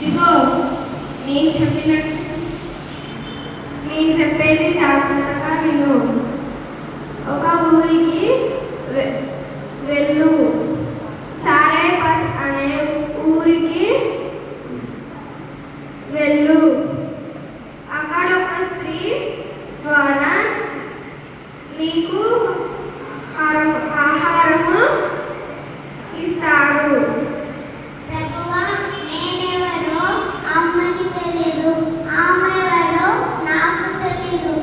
ఇదిగో నేను చెప్పినట్టు నేను చెప్పేది జాగ్రత్తగా విను. ఒక ఊరికి వెళ్ళు. సారేపత్ అనే ఊరికి వెళ్ళు. అక్కడ ఒక స్త్రీ ద్వారా నీకు ఆహారము ఇస్తారు. ప్రభువా, నేనెవరో అమ్మకి తెలీదు, ఆమె ఎవరో నాకు తెలీదు.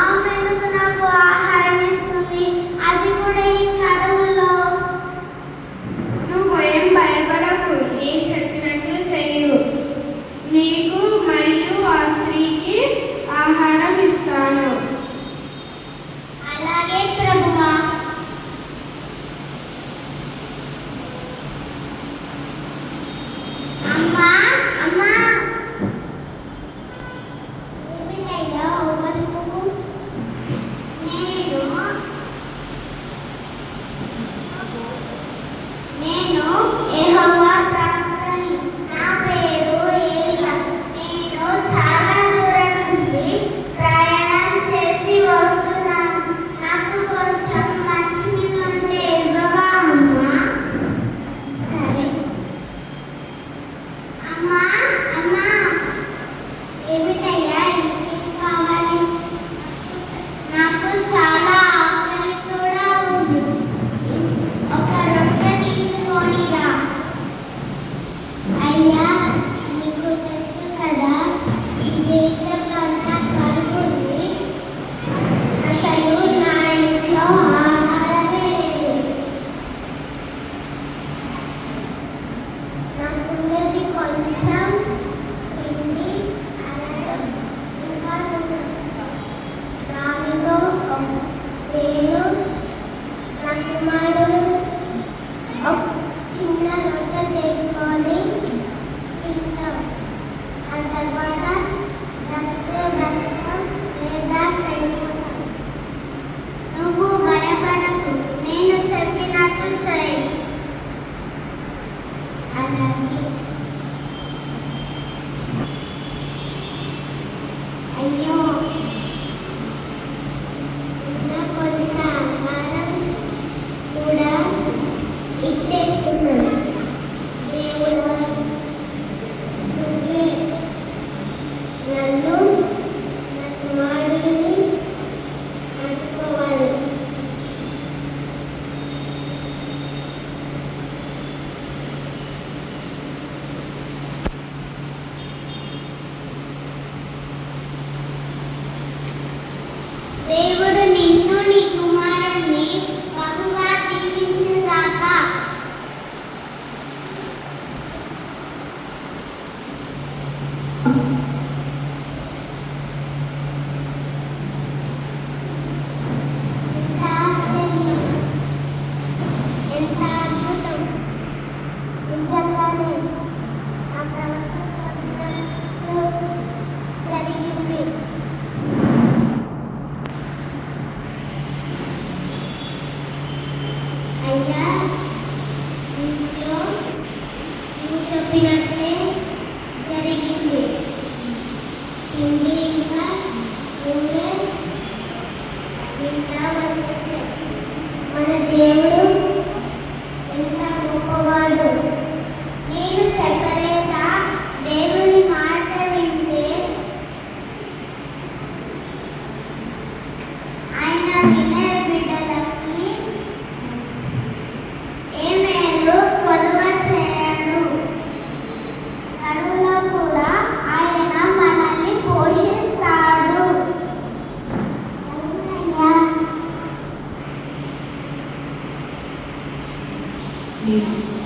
ఆమె ఎందుకు నాకు ఆహారం ఇస్తుంది, అది కూడా ఈ కరువులో? నువ్వు ఏం భయపడకు, నేను చెప్పినట్లు చెయ్యు. నీకు మరియు ఆ స్త్రీకి ఆహారం ఇస్తాను. అలాగే ప్రభువా. అమ్మా అమ్మా, ఏమిటయ్యా వరుసకు? నేను యెహోవా ప్రవక్తని. నా పేరు ఏలియా. నేను చాలా దూరం నుండి ప్రయాణం చేసి వస్తున్నాను. నాకు కొంచెం మంచినీళ్ళు ఉంటే ఇవ్వవా అమ్మా? సరే. అమ్మా అమ్మా, ఏమిటయ్యా ఇంకేం కావాలి? నాకు చాలా ఆకలి కూడా ఉంది. ఒక రొట్టె తీసుకొని రా. అయ్యా, నీకు తెలుసు కదా, ఈ దేశంలో అంతా కరువు ఉంది. అసలు నా ఇంట్లో ఆహారమే లేదు. నాకున్నది కొంచెం తిండి, అన్నం, ఇంకా దానితో నేను, నా కుమారుడు ఒక చిన్న రొట్టె చేసుకొని తింటాం. ఆ తర్వాత బ్రతకం లేదా చనిపోతాం. నువ్వు భయపడకు, నేను చెప్పినట్టు చేయి. అలాగే. అయ్యో, ఉన్న కొంత ఆహారం కూడా ఇచ్చేస్తున్నాను. దేవుడా, నువ్వే నన్ను, నా కుమారుడిని ఆదుకోవాలి. దేవుడు నిన్ను, నీ కుమారుణ్ణి బహుగా దీవించుగాక. ఎంత ఆశ్చర్యం, ఎంత అద్భుతం! నిజంగానే ఆ ప్రవక్త చెప్పినట్లు జరిగింది. అయ్యా, ఇంట్లో నువ్వు చెప్పినట్లే జరిగింది. తిండి ఇంకా నూనె ఇంకా వచ్చేసాయి. మన దేవుడు ఎంత గొప్పవాడు! నేను చెప్పలేదా, దేవుని మాట వింటే ఆయన వినే బిడ్డలకి ఏ మేలు కొలువ చేయడు. కరువులో కూడా ఆయన మనల్ని పోషిస్తాడు. అవునయ్యా. నేను